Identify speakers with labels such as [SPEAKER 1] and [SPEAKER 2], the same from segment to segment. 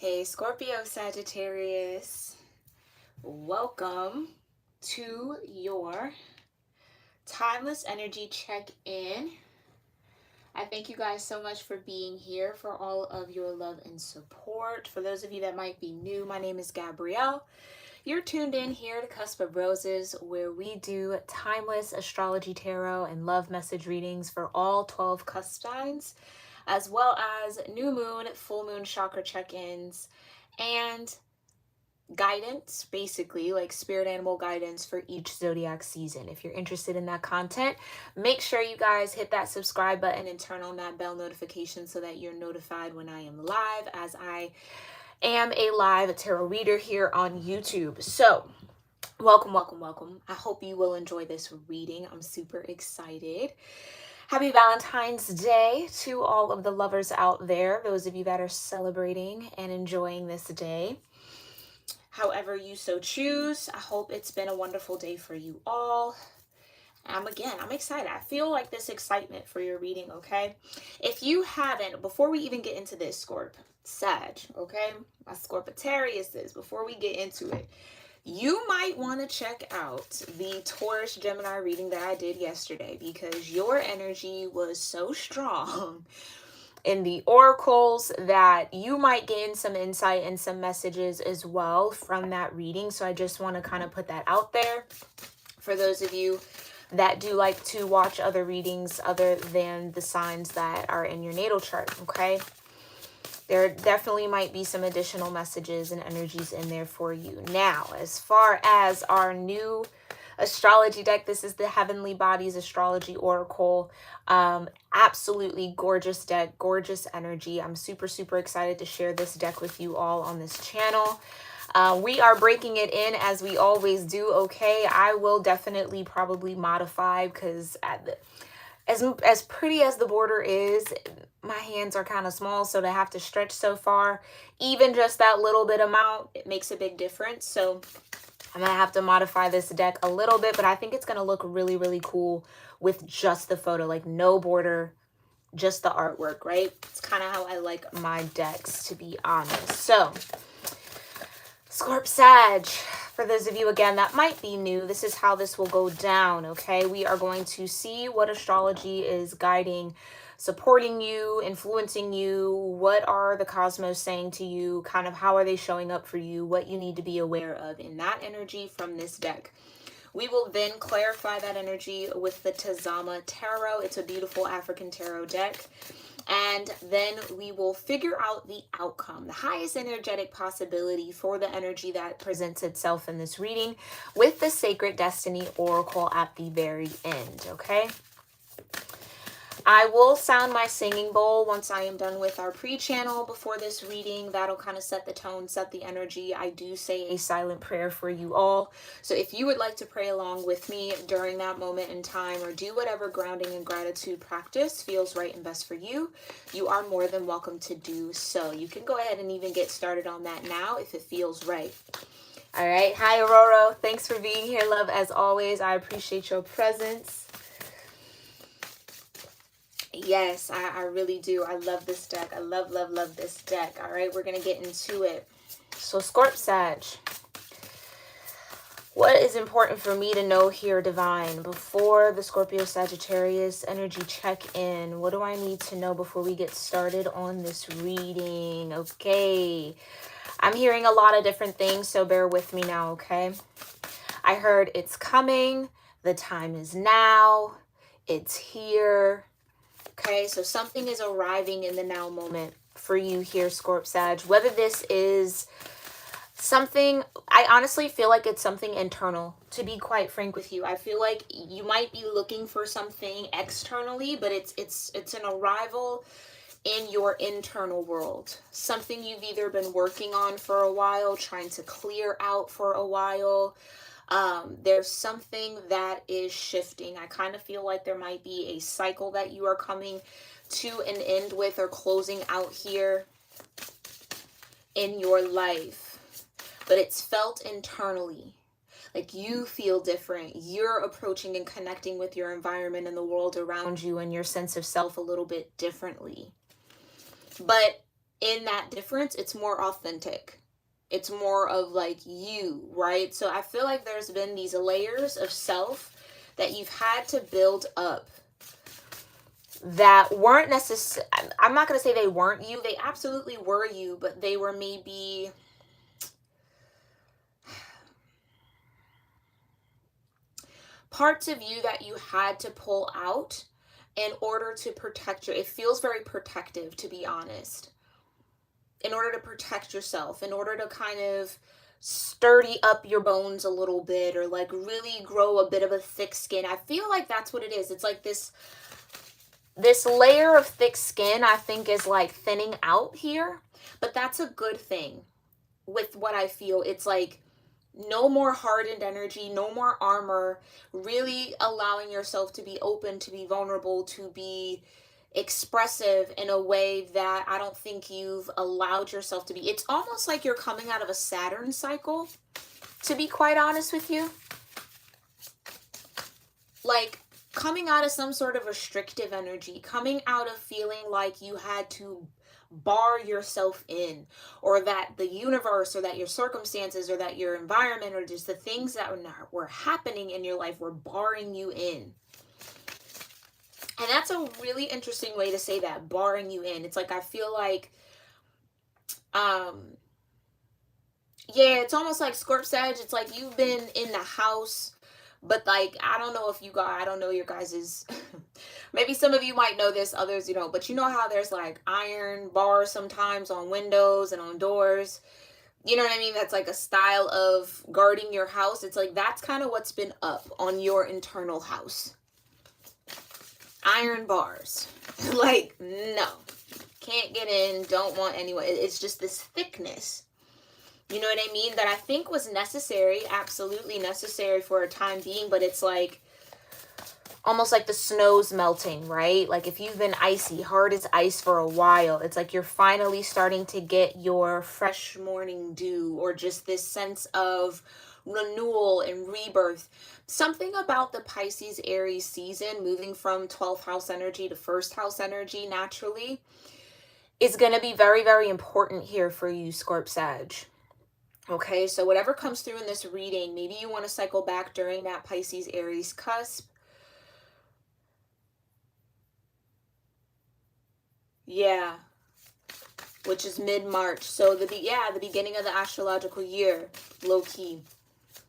[SPEAKER 1] Hey, Scorpio-Sagittarius. Welcome to your Timeless Energy Check-In. I thank you guys so much for being here, for all of your love and support. For those of you that might be new, my name is Gabrielle. You're tuned in here to Cusp of Roses, where we do timeless astrology tarot and love message readings for all 12 cusp signs, as well as new moon, full moon chakra check-ins, and guidance, basically like spirit animal guidance for each zodiac season. If you're interested in that content, make sure you guys hit that subscribe button and turn on that bell notification so that you're notified when I am live, as I am a live tarot reader here on YouTube. So welcome. I hope you will enjoy this reading. I'm super excited. Happy Valentine's Day to all of the lovers out there, those of you that are celebrating and enjoying this day. However you so choose, I hope it's been a wonderful day for you all. I'm excited. I feel like this excitement for your reading, okay? If you haven't, before we even get into this, Sag, okay? My Scorpio-sagittarius is, before we get into it, you might want to check out the Taurus Gemini reading that I did yesterday, because your energy was so strong in the oracles that you might gain some insight and some messages as well from that reading. So I just want to kind of put that out there for those of you that do like to watch other readings other than the signs that are in your natal chart, okay? There definitely might be some additional messages and energies in there for you. Now, as far as our new astrology deck, this is the Heavenly Bodies Astrology Oracle. Absolutely gorgeous deck, gorgeous energy. I'm super excited to share this deck with you all on this channel. We are breaking it in as we always do, okay? I will definitely probably modify, because as pretty as the border is, my hands are kind of small, so to have to stretch so far, even just that little bit amount, it makes a big difference. So I'm going to have to modify this deck a little bit, but I think it's going to look really cool with just the photo, like no border, just the artwork, right? It's kind of how I like my decks, to be honest. So, Scorp Sag, for those of you, again, that might be new, this is how this will go down, okay? We are going to see what astrology is guiding, supporting you, influencing you. What are the cosmos saying to you? Kind of how are they showing up for you? What you need to be aware of in that energy from this deck. We will then clarify that energy with the Tazama Tarot. It's a beautiful African tarot deck. And then we will figure out the outcome, the highest energetic possibility for the energy that presents itself in this reading, with the Sacred Destiny Oracle at the very end, okay? I will sound my singing bowl once I am done with our pre-channel before this reading. That'll kind of set the tone, set the energy. I do say a silent prayer for you all. So if you would like to pray along with me during that moment in time, or do whatever grounding and gratitude practice feels right and best for you, you are more than welcome to do so. You can go ahead and even get started on that now if it feels right. All right. Hi, Aurora. Thanks for being here, love, as always. I appreciate your presence. Yes, I really do. I love this deck. I love this deck. All right, we're going to get into it. So, Scorp Sag, what is important for me to know here, Divine, before the Scorpio-Sagittarius energy check-in? What do I need to know before we get started on this reading? Okay, I'm hearing a lot of different things, so bear with me now, okay? I heard it's coming. The time is now. It's here. Okay, so something is arriving in the now moment for you here, Scorp Sag. Whether this is something, I honestly feel like it's something internal, to be quite frank with you. I feel like you might be looking for something externally, but it's an arrival in your internal world. Something you've either been working on for a while, trying to clear out for a while. There's something that is shifting. I kind of feel like there might be a cycle that you are coming to an end with, or closing out here in your life, but it's felt internally. Like you feel different. You're approaching and connecting with your environment and the world around you and your sense of self a little bit differently. But in that difference, it's more authentic. It's more of like you, right? So I feel like there's been these layers of self that you've had to build up that weren't necessary. I'm not going to say they weren't you. They absolutely were you, but they were maybe parts of you that you had to pull out in order to protect it feels very protective, to be honest. In order to protect yourself, in order to kind of sturdy up your bones a little bit, or like really grow a bit of a thick skin. I feel like that's what it is. It's like this layer of thick skin, I think, is like thinning out here, but that's a good thing. With what I feel, it's like no more hardened energy, no more armor, really allowing yourself to be open, to be vulnerable, to be expressive in a way that I don't think you've allowed yourself to be. It's almost like you're coming out of a Saturn cycle, to be quite honest with you. Like coming out of some sort of restrictive energy, coming out of feeling like you had to bar yourself in, or that the universe, or that your circumstances, or that your environment, or just the things that were happening in your life were barring you in. And that's a really interesting way to say that, barring you in. It's like, I feel like, yeah, it's almost like Scorp-Sag. It's like you've been in the house, but like, I don't know if you guys, I don't know your guys's, maybe some of you might know this, others, you know, but you know how there's like iron bars sometimes on windows and on doors. You know what I mean? That's like a style of guarding your house. It's like, that's kind of what's been up on your internal house. Iron bars. Like, no. Can't get in. Don't want anyone. It's just this thickness. You know what I mean? That I think was necessary. Absolutely necessary for a time being. But it's like, almost like the snow's melting, right? Like if you've been icy, hard as ice for a while, it's like you're finally starting to get your fresh morning dew, or just this sense of renewal and rebirth. Something about the Pisces Aries season, moving from 12th house energy to first house energy naturally, is going to be very, very important here for you, Scorp-Sag. Okay, so whatever comes through in this reading, maybe you want to cycle back during that Pisces Aries cusp. Yeah, which is mid-March. So the beginning of the astrological year, low key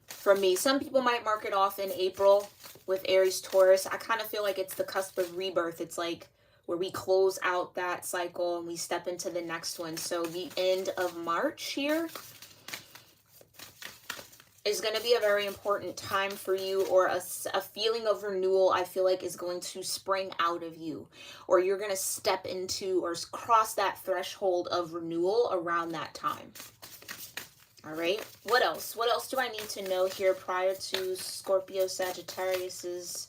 [SPEAKER 1] for me. Some people might mark it off in April with Aries Taurus. I kind of feel like it's the cusp of rebirth. It's like where we close out that cycle and we step into the next one. So the end of March here is going to be a very important time for you, or a feeling of renewal, I feel like, is going to spring out of you, or you're going to step into or cross that threshold of renewal around that time. All right. What else? What else do I need to know here prior to Scorpio-Sagittarius's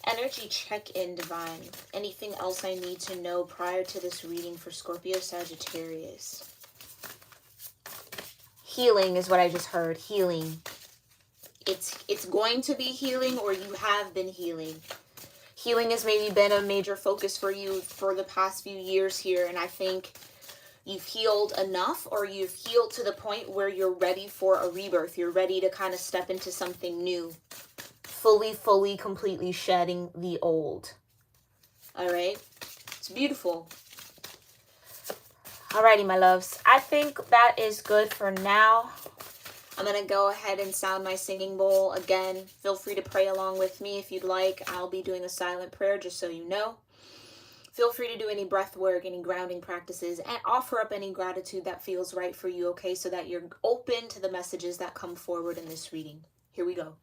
[SPEAKER 1] energy check-in, divine? Anything else I need to know prior to this reading for Scorpio-Sagittarius? Healing is what I just heard. Healing. It's going to be healing, or you have been healing. Healing has maybe been a major focus for you for the past few years here, and I think you've healed enough, or you've healed to the point where you're ready for a rebirth. You're ready to kind of step into something new. Fully, completely shedding the old. All right? It's beautiful. Alrighty, my loves. I think that is good for now. I'm going to go ahead and sound my singing bowl again. Feel free to pray along with me if you'd like. I'll be doing a silent prayer, just so you know. Feel free to do any breath work, any grounding practices, and offer up any gratitude that feels right for you, okay? So that you're open to the messages that come forward in this reading. Here we go.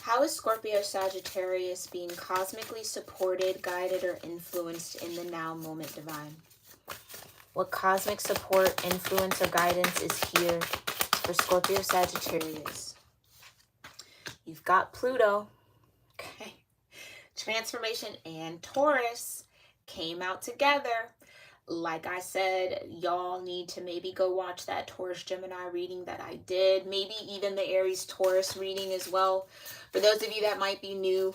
[SPEAKER 1] How is Scorpio-Sagittarius being cosmically supported, guided, or influenced in the now moment, divine? What cosmic support, influence, or guidance is here for Scorpio-Sagittarius? You've got Pluto. Okay. Transformation and Taurus came out together. Like I said, y'all need to maybe go watch that Taurus Gemini reading that I did. Maybe even the Aries Taurus reading as well. For those of you that might be new,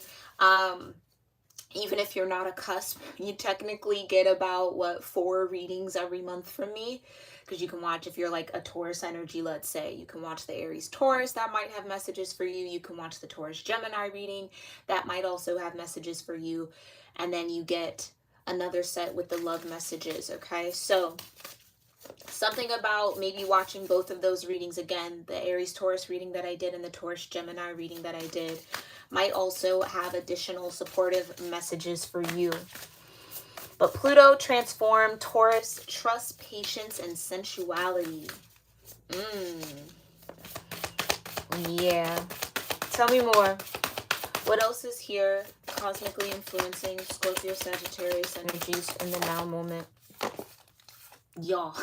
[SPEAKER 1] even if you're not a cusp, you technically get about, 4 readings every month from me. Because you can watch, if you're like a Taurus energy, let's say, you can watch the Aries Taurus, that might have messages for you. You can watch the Taurus Gemini reading, that might also have messages for you. And then you get another set with the love messages, okay? So something about maybe watching both of those readings again, the Aries Taurus reading that I did and the Taurus Gemini reading that I did, might also have additional supportive messages for you. But Pluto transformed Taurus, trust, patience, and sensuality. Yeah. Tell me more. What else is here cosmically influencing Scorpio Sagittarius energies in the now moment? Y'all.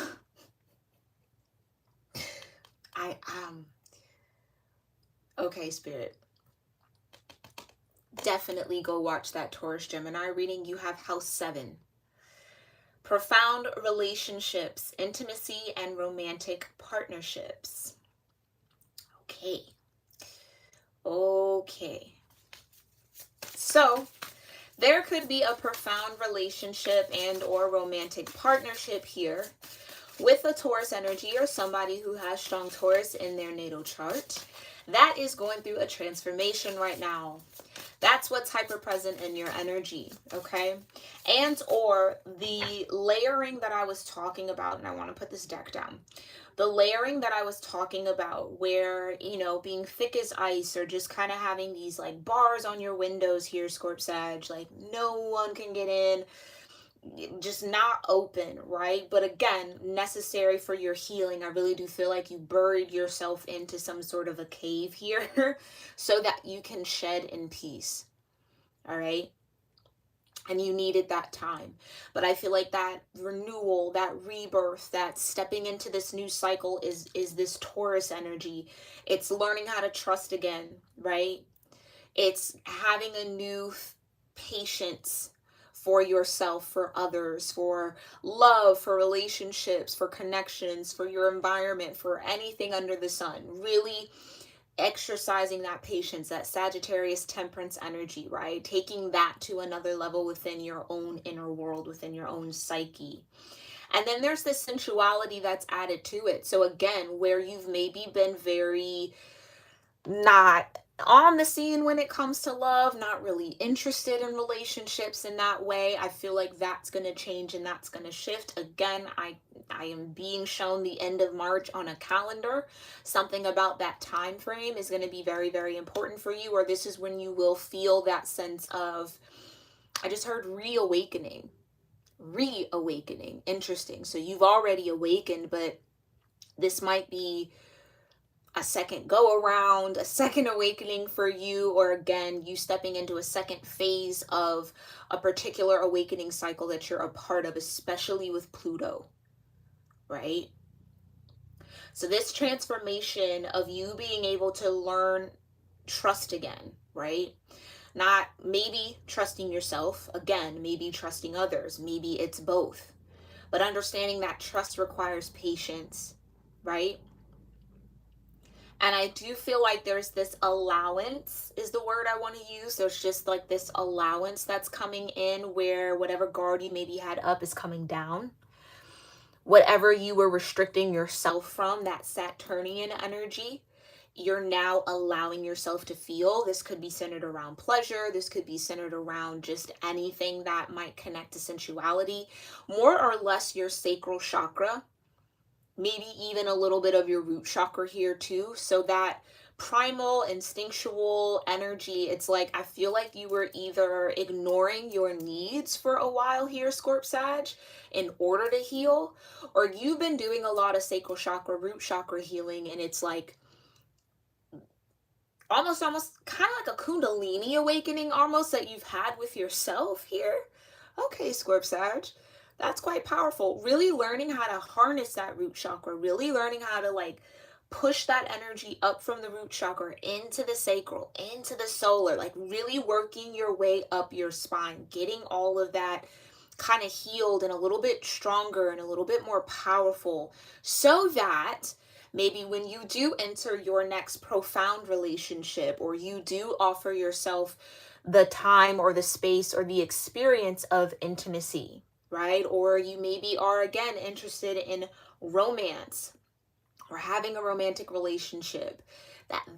[SPEAKER 1] Okay, Spirit. Definitely go watch that Taurus Gemini reading. You have House 7. Profound relationships, intimacy, and romantic partnerships. Okay. So, there could be a profound relationship and or romantic partnership here with a Taurus energy or somebody who has strong Taurus in their natal chart that is going through a transformation right now. That's what's hyper present in your energy, okay? And or the layering that I was talking about, and I want to put this deck down. The layering that I was talking about where, being thick as ice or just kind of having these like bars on your windows here, Scorp Sag, like no one can get in, just not open, right? But again, necessary for your healing. I really do feel like you buried yourself into some sort of a cave here so that you can shed in peace, all right? And you needed that time. But I feel like that renewal, that rebirth, that stepping into this new cycle is this Taurus energy. It's learning how to trust again, right? It's having a new patience for yourself, for others, for love, for relationships, for connections, for your environment, for anything under the sun. Really exercising that patience, that Sagittarius temperance energy, right? Taking that to another level within your own inner world, within your own psyche. And then there's this sensuality that's added to it. So again, where you've maybe been very not on the scene when it comes to love, not really interested in relationships in that way, I feel like that's going to change and that's going to shift. Again, I am being shown the end of March on a calendar. Something about that time frame is going to be very, very important for you, or this is when you will feel that sense of, I just heard reawakening. Interesting. So you've already awakened, but this might be a second go around, a second awakening for you, or again, you stepping into a second phase of a particular awakening cycle that you're a part of, especially with Pluto, right? So this transformation of you being able to learn trust again, right? Not maybe trusting yourself, again, maybe trusting others, maybe it's both. But understanding that trust requires patience, right? And I do feel like there's this allowance is the word I want to use. There's just like this allowance that's coming in where whatever guard you maybe had up is coming down. Whatever you were restricting yourself from, that Saturnian energy, you're now allowing yourself to feel. This could be centered around pleasure. This could be centered around just anything that might connect to sensuality. More or less your sacral chakra. Maybe even a little bit of your root chakra here too. So that primal, instinctual energy, it's like, I feel like you were either ignoring your needs for a while here, Scorp Sag, in order to heal, or you've been doing a lot of sacral chakra, root chakra healing, and it's like almost kind of like a kundalini awakening almost that you've had with yourself here. Okay, Scorp Sag. That's quite powerful. Really learning how to harness that root chakra, really learning how to like push that energy up from the root chakra into the sacral, into the solar, like really working your way up your spine, getting all of that kind of healed and a little bit stronger and a little bit more powerful, so that maybe when you do enter your next profound relationship, or you do offer yourself the time or the space or the experience of intimacy, right? Or you maybe are again interested in romance or having a romantic relationship,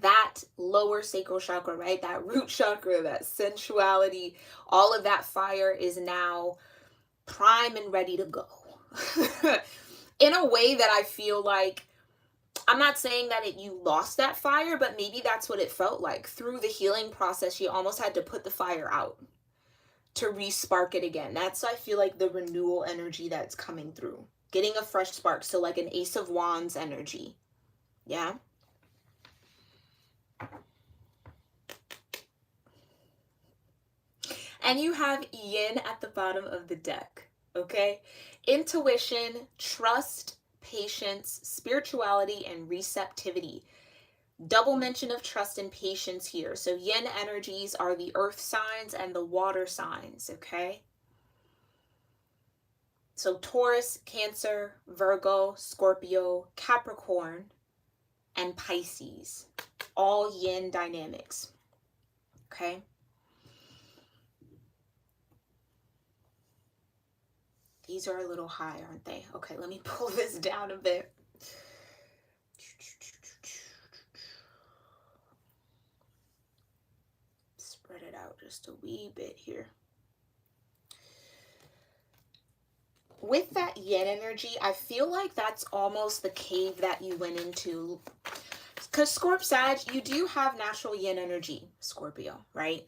[SPEAKER 1] that lower sacral chakra, right? That root chakra, that sensuality, all of that fire is now prime and ready to go. In a way that I feel like, I'm not saying that you lost that fire, but maybe that's what it felt like. Through the healing process, you almost had to put the fire out to re-spark it again. That's, I feel like, the renewal energy that's coming through. Getting a fresh spark. So like an Ace of Wands energy. Yeah. And you have Yin at the bottom of the deck. Okay. Intuition, trust, patience, spirituality, and receptivity. Double mention of trust and patience here. So Yin energies are the earth signs and the water signs, okay? So Taurus, Cancer, Virgo, Scorpio, Capricorn, and Pisces. All Yin dynamics, okay? These are a little high, aren't they? Okay, let me pull this down a bit. Spread it out just a wee bit here. With that Yin energy, I feel like that's almost the cave that you went into. Because Scorp Sag, you do have natural Yin energy, Scorpio, right?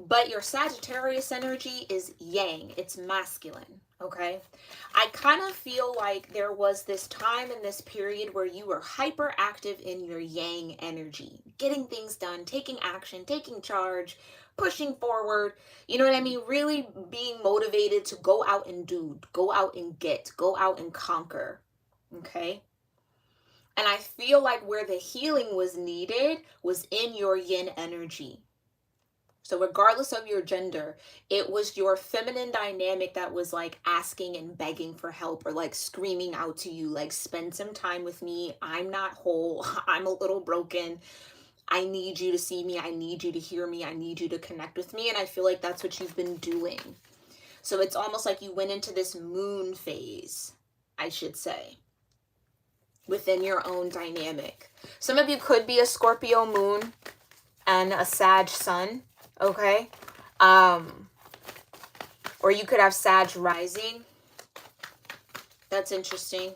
[SPEAKER 1] But your Sagittarius energy is Yang. It's masculine, okay? I kind of feel like there was this time in this period where you were hyperactive in your Yang energy. Getting things done, taking action, taking charge, pushing forward, you know what I mean? Really being motivated to go out and do, go out and get, go out and conquer, okay? And I feel like where the healing was needed was in your Yin energy. So regardless of your gender, it was your feminine dynamic that was like asking and begging for help, or like screaming out to you, like, spend some time with me. I'm not whole. I'm a little broken. I need you to see me. I need you to hear me. I need you to connect with me. And I feel like that's what you've been doing. So it's almost like you went into this moon phase, I should say, within your own dynamic. Some of you could be a Scorpio moon and a Sag sun, okay? Or you could have Sag rising. That's interesting.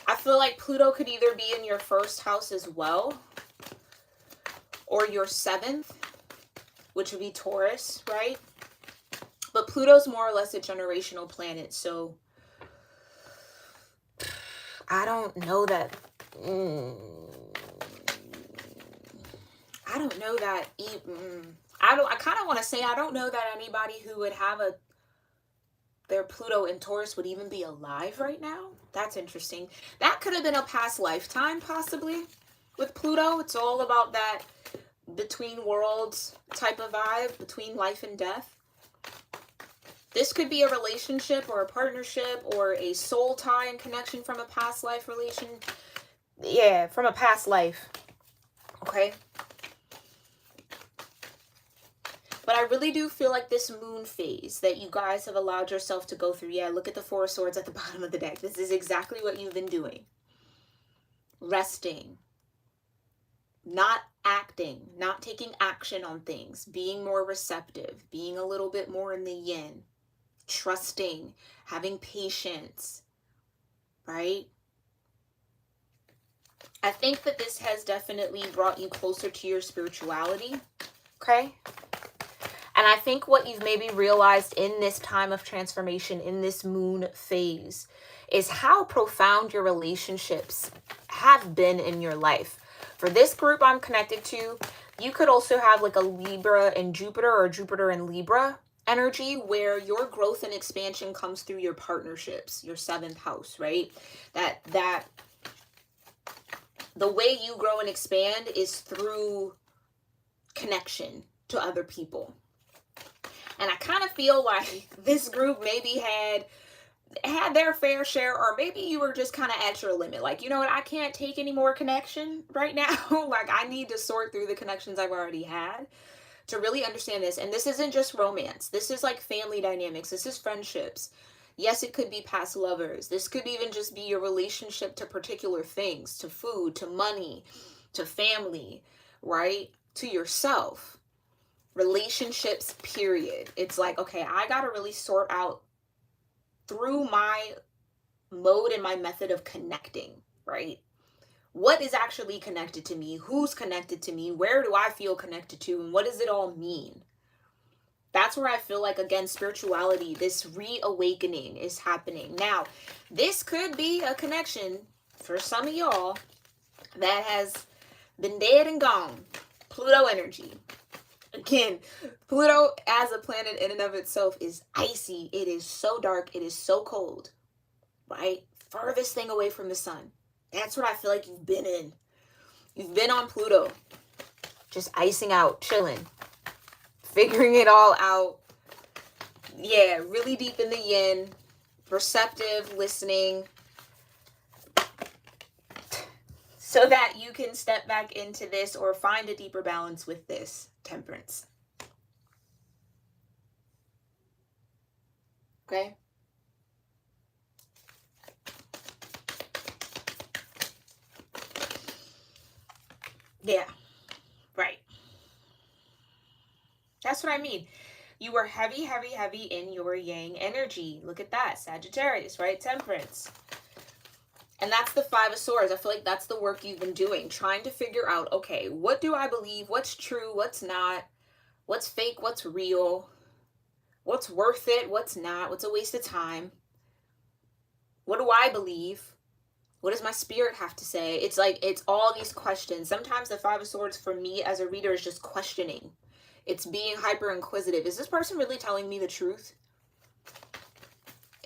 [SPEAKER 1] I feel like Pluto could either be in your first house as well, or your seventh, which would be Taurus, right? But Pluto's more or less a generational planet, so I don't know that. I don't know that. I kind of want to say I don't know that anybody who would have their Pluto in Taurus would even be alive right now. That's interesting. That could have been a past lifetime, possibly. With Pluto, it's all about that between worlds type of vibe, between life and death. This could be a relationship or a partnership or a soul tie and connection from a past life relation. Yeah, from a past life. Okay? But I really do feel like this moon phase that you guys have allowed yourself to go through. Yeah, look at the Four of Swords at the bottom of the deck. This is exactly what you've been doing. Resting. Not acting. Not taking action on things. Being more receptive. Being a little bit more in the yin. Trusting. Having patience. Right? I think that this has definitely brought you closer to your spirituality. Okay? And I think what you've maybe realized in this time of transformation, in this moon phase, is how profound your relationships have been in your life. For this group I'm connected to, you could also have like a Libra and Jupiter or Jupiter and Libra energy where your growth and expansion comes through your partnerships, your 7th house, right? That the way you grow and expand is through connection to other people. And I kind of feel like this group maybe had their fair share, or maybe you were just kind of at your limit. Like, you know what, I can't take any more connection right now. Like, I need to sort through the connections I've already had to really understand this. And this isn't just romance. This is like family dynamics. This is friendships. Yes, it could be past lovers. This could even just be your relationship to particular things, to food, to money, to family, right? To yourself. Relationships, period. It's like, okay, I got to really sort out through my mode and my method of connecting, right? What is actually connected to me? Who's connected to me? Where do I feel connected to? And what does it all mean? That's where I feel like, again, spirituality, this reawakening is happening. Now, this could be a connection for some of y'all that has been dead and gone. Pluto energy. Again, Pluto as a planet in and of itself is icy. It is so dark. It is so cold, right? Furthest thing away from the sun. That's what I feel like you've been in. You've been on Pluto. Just icing out, chilling, figuring it all out. Yeah, really deep in the yin, receptive, listening, so that you can step back into this or find a deeper balance with this. Temperance. Okay? Yeah, right. That's what I mean. You were heavy, heavy, heavy in your yang energy. Look at that. Sagittarius, right? Temperance. And that's the 5 of Swords. I feel like that's the work you've been doing. Trying to figure out, okay, what do I believe? What's true? What's not? What's fake? What's real? What's worth it? What's not? What's a waste of time? What do I believe? What does my spirit have to say? It's like, it's all these questions. Sometimes the 5 of Swords for me as a reader is just questioning. It's being hyper inquisitive. Is this person really telling me the truth?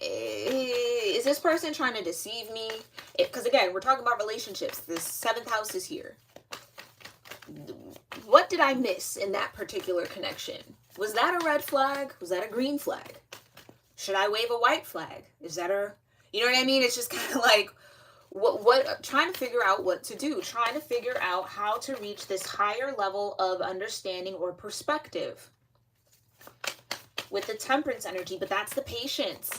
[SPEAKER 1] Is this person trying to deceive me? Because again, we're talking about relationships. The 7th house is here. What did I miss in that particular connection? Was that a red flag? Was that a green flag? Should I wave a white flag? Is that a, you know what I mean? It's just kind of like, what trying to figure out what to do, trying to figure out how to reach this higher level of understanding or perspective with the Temperance energy. But that's the patience.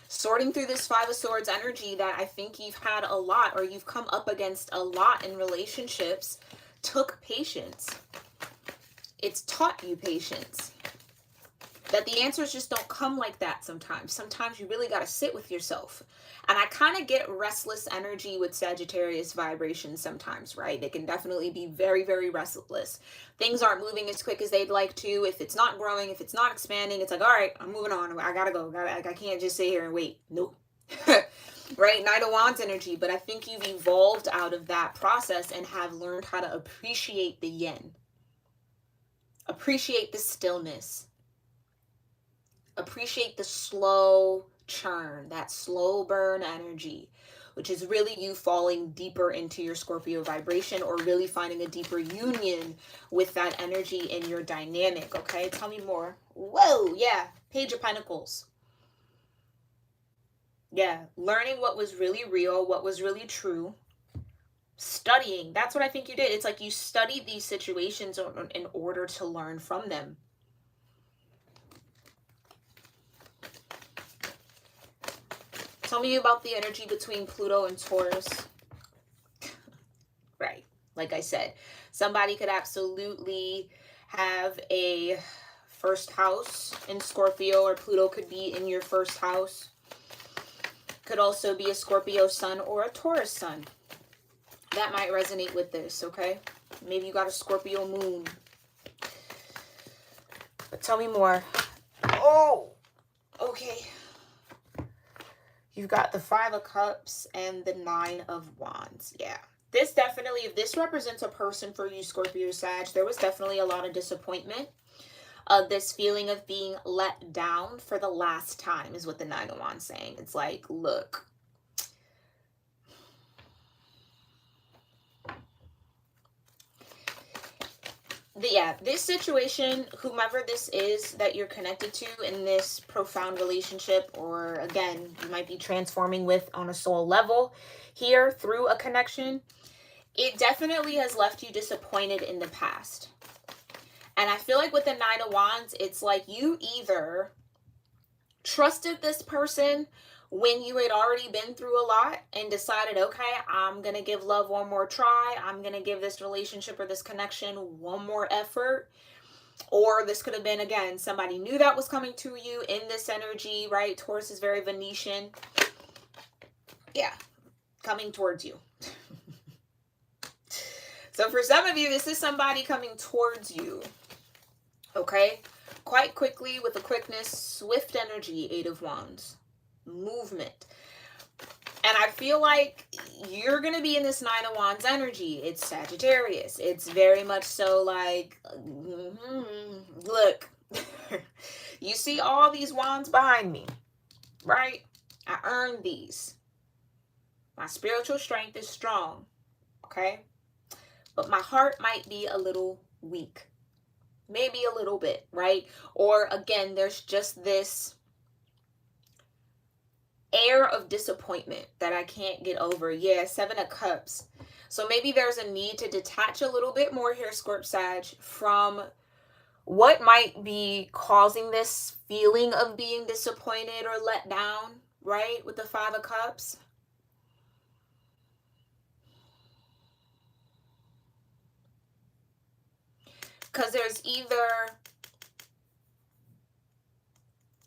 [SPEAKER 1] Sorting through this 5 of Swords energy that I think you've had a lot, or you've come up against a lot in relationships, took patience. It's taught you patience. That the answers just don't come like that sometimes. Sometimes you really got to sit with yourself. And I kind of get restless energy with Sagittarius vibrations sometimes, right? They can definitely be very, very restless. Things aren't moving as quick as they'd like to. If it's not growing, if it's not expanding, it's like, all right, I'm moving on. I gotta go. I can't just sit here and wait. Nope. Right? Knight of Wands energy. But I think you've evolved out of that process and have learned how to appreciate the yin. Appreciate the stillness. Appreciate the slow churn, that slow burn energy, which is really you falling deeper into your Scorpio vibration, or really finding a deeper union with that energy in your dynamic. Okay, tell me more. Whoa, yeah, Page of Pentacles. Yeah, learning what was really real, what was really true. Studying, that's what I think you did. It's like you studied these situations in order to learn from them. Tell me about the energy between Pluto and Taurus. Right. Like I said, somebody could absolutely have a first house in Scorpio, or Pluto could be in your first house. Could also be a Scorpio sun or a Taurus sun. That might resonate with this, okay? Maybe you got a Scorpio moon. But tell me more. Oh, okay. You've got the 5 of Cups and the 9 of Wands. Yeah. This definitely, if this represents a person for you, Scorpio Sag, there was definitely a lot of disappointment. This feeling of being let down for the last time is what the Nine of Wands saying. It's like, look, this situation, whomever this is that you're connected to in this profound relationship, or again, you might be transforming with on a soul level here through a connection, it definitely has left you disappointed in the past. And I feel like with the Nine of Wands, it's like you either trusted this person when you had already been through a lot and decided, okay, I'm going to give love one more try. I'm going to give this relationship or this connection one more effort. Or this could have been, again, somebody knew that was coming to you in this energy, right? Taurus is very Venetian. Yeah, coming towards you. So for some of you, this is somebody coming towards you. Okay? Quite quickly, with a quickness, swift energy, Eight of Wands. Movement. And I feel like you're going to be in this Nine of Wands energy. It's Sagittarius. It's very much so like, look, you see all these wands behind me, right? I earned these. My spiritual strength is strong, okay? But my heart might be a little weak. Maybe a little bit, right? Or again, there's just this air of disappointment that I can't get over. Yeah, Seven of Cups. So maybe there's a need to detach a little bit more here, Scorp Sag, from what might be causing this feeling of being disappointed or let down, right? With the Five of Cups. Because there's either,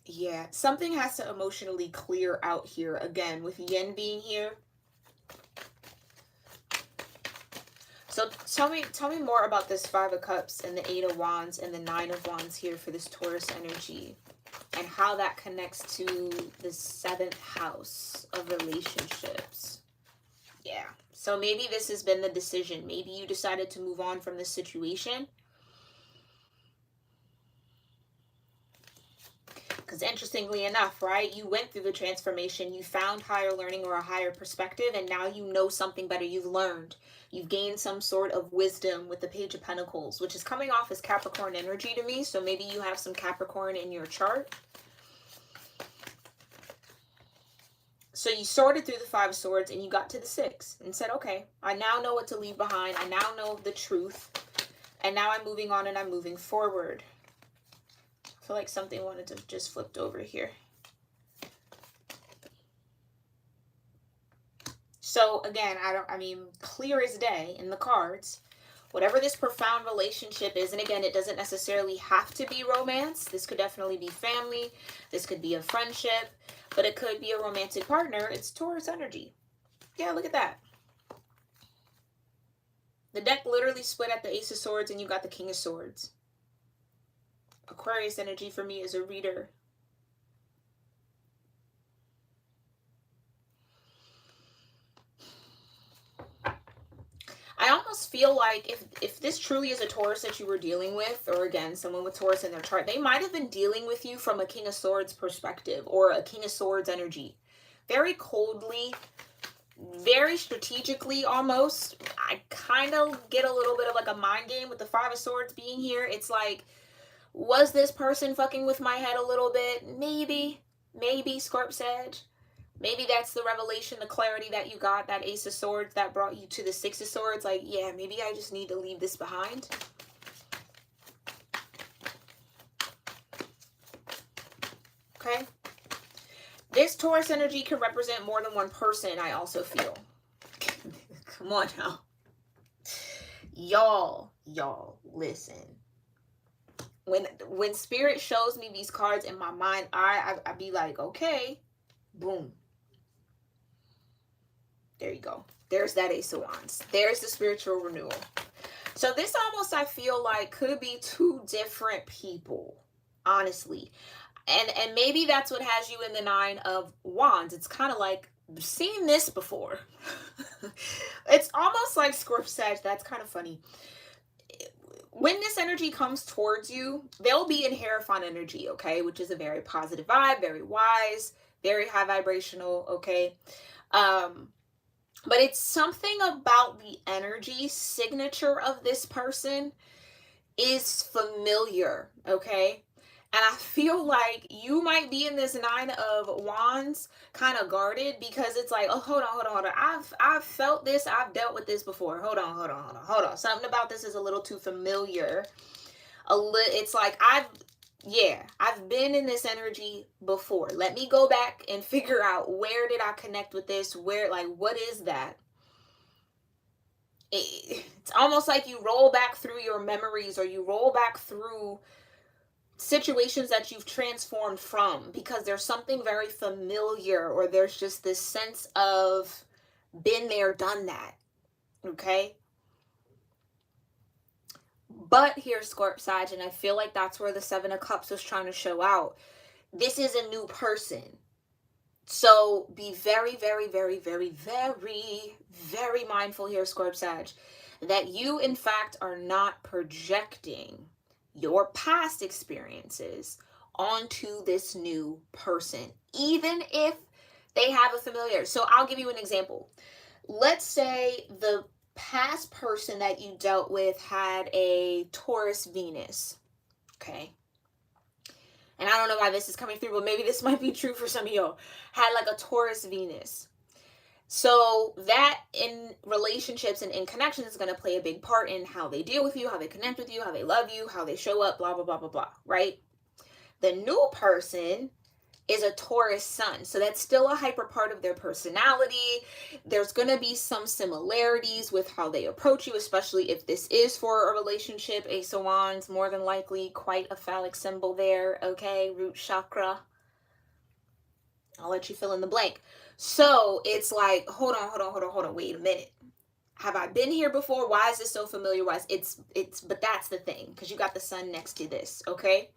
[SPEAKER 1] yeah, something has to emotionally clear out here. Again, with Yin being here. So tell me more about this Five of Cups and the Eight of Wands and the Nine of Wands here for this Taurus energy, and how that connects to the 7th house of relationships. Yeah. So maybe this has been the decision. Maybe you decided to move on from this situation. Because interestingly enough, right, you went through the transformation, you found higher learning or a higher perspective, and now you know something better. You've learned. You've gained some sort of wisdom with the Page of Pentacles, which is coming off as Capricorn energy to me. So maybe you have some Capricorn in your chart. So you sorted through the Five of Swords and you got to the 6 and said, okay, I now know what to leave behind. I now know the truth. And now I'm moving on and I'm moving forward. I feel like something wanted to just flipped over here. So again, I mean, clear as day in the cards, whatever this profound relationship is, and again, it doesn't necessarily have to be romance. This could definitely be family. This could be a friendship, but it could be a romantic partner. It's Taurus energy. Yeah, look at that. The deck literally split at the Ace of Swords and you got the King of Swords. Aquarius energy for me is a reader. I almost feel like if this truly is a Taurus that you were dealing with, or again, someone with Taurus in their chart, they might have been dealing with you from a King of Swords perspective or a King of Swords energy. Very coldly, very strategically almost. I kind of get a little bit of like a mind game with the Five of Swords being here. It's like, was this person fucking with my head a little bit? Maybe, Scorp Sag. Maybe that's the revelation, the clarity that you got, that Ace of Swords that brought you to the Six of Swords. Like, yeah, maybe I just need to leave this behind. Okay. This Taurus energy can represent more than one person, I also feel. Come on now. Y'all, listen. When spirit shows me these cards in my mind, I be like, okay, boom. There you go. There's that Ace of Wands. There's the spiritual renewal. So this almost, I feel like, could be two different people, honestly. And maybe that's what has you in the Nine of Wands. It's kind of like seen this before. It's almost like Scorp-Sag. That's kind of funny. When this energy comes towards you, they'll be in Hierophant energy, okay? Which is a very positive vibe, very wise, very high vibrational, okay? But it's something about the energy signature of this person is familiar, okay? And I feel like you might be in this Nine of Wands kind of guarded, because it's like, oh, hold on. I've felt this. I've dealt with this before. Hold on. Something about this is a little too familiar. It's like I've been in this energy before. Let me go back and figure out, where did I connect with this? Where, like, what is that? It's almost like you roll back through your memories, or you roll back through situations that you've transformed from, because there's something very familiar, or there's just this sense of been there, done that, okay? But here's Scorp-Sag, and I feel like that's where the Seven of Cups was trying to show out. This is a new person. So be very, very, very, very, very, very mindful here, Scorp-Sag, that you, in fact, are not projecting your past experiences onto this new person, even if they have a familiar. So I'll give you an example. Let's say the past person that you dealt with had a Taurus Venus, okay? And I don't know why this is coming through, but maybe this might be true for some of y'all. Had like a Taurus Venus. So that in relationships and in connections is going to play a big part in how they deal with you, how they connect with you, how they love you, how they show up, blah, blah, blah, blah, blah, right? The new person is a Taurus sun. So that's still a hyper part of their personality. There's going to be some similarities with how they approach you, especially if this is for a relationship. Ace of Wands, more than likely, quite a phallic symbol there, okay? Root chakra. I'll let you fill in the blank. So it's like, hold on, wait a minute. Have I been here before? Why is this so familiar? But that's the thing, because you got the sun next to this, okay?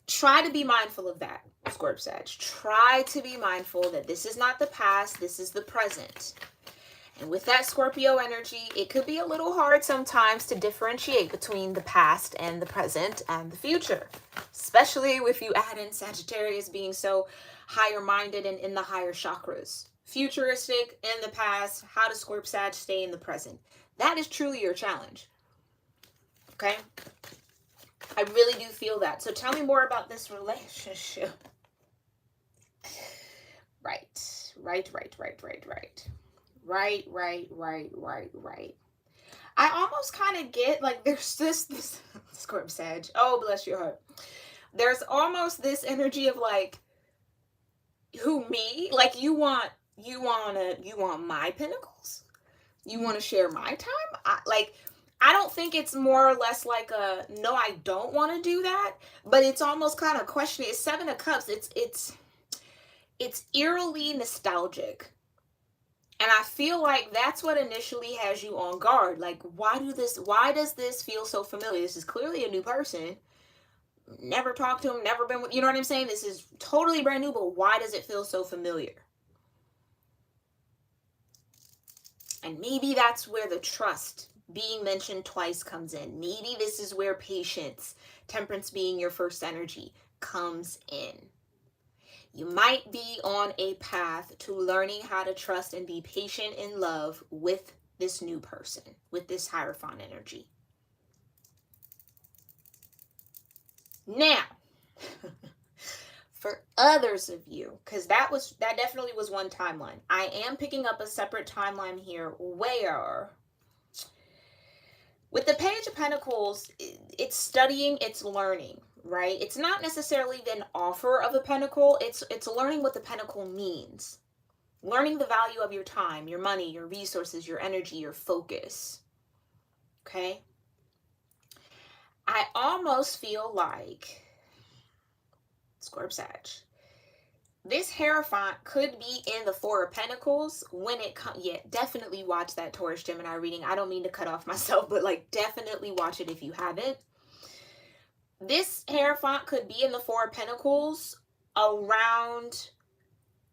[SPEAKER 1] Try to be mindful of that, Scorp-Sag. Try to be mindful that this is not the past, this is the present. And with that Scorpio energy, it could be a little hard sometimes to differentiate between the past and the present and the future, especially if you add in Sagittarius being so higher minded and in the higher chakras. Futuristic in the past, how does Scorp-Sag stay in the present? That is truly your challenge. Okay? I really do feel that. So tell me more about this relationship. Right. I almost kind of get like there's this Scorp-Sag. Oh, bless your heart. There's almost this energy of like, who, me? Like you want my pinnacles? You want to share my time? I don't think it's more or less like a, no, I don't want to do that, but it's almost kind of questioning. It's Seven of Cups. It's eerily nostalgic. And I feel like that's what initially has you on guard. Like, why does this feel so familiar? This is clearly a new person. Never talked to him, never been with, you know what I'm saying? This is totally brand new, but why does it feel so familiar? And maybe that's where the trust being mentioned twice comes in. Maybe this is where patience, temperance being your first energy, comes in. You might be on a path to learning how to trust and be patient in love with this new person, with this Hierophant energy. Now, for others of you, because that definitely was one timeline. I am picking up a separate timeline here where with the Page of Pentacles, it's studying, it's learning, right? It's not necessarily an offer of a pentacle. It's learning what the pentacle means. Learning the value of your time, your money, your resources, your energy, your focus. Okay? I almost feel like Scorp-Sag, this Hierophant could be in the Four of Pentacles when it comes. Yeah, definitely watch that Taurus Gemini reading. I don't mean to cut off myself, but like definitely watch it if you haven't. This Hierophant could be in the Four of Pentacles around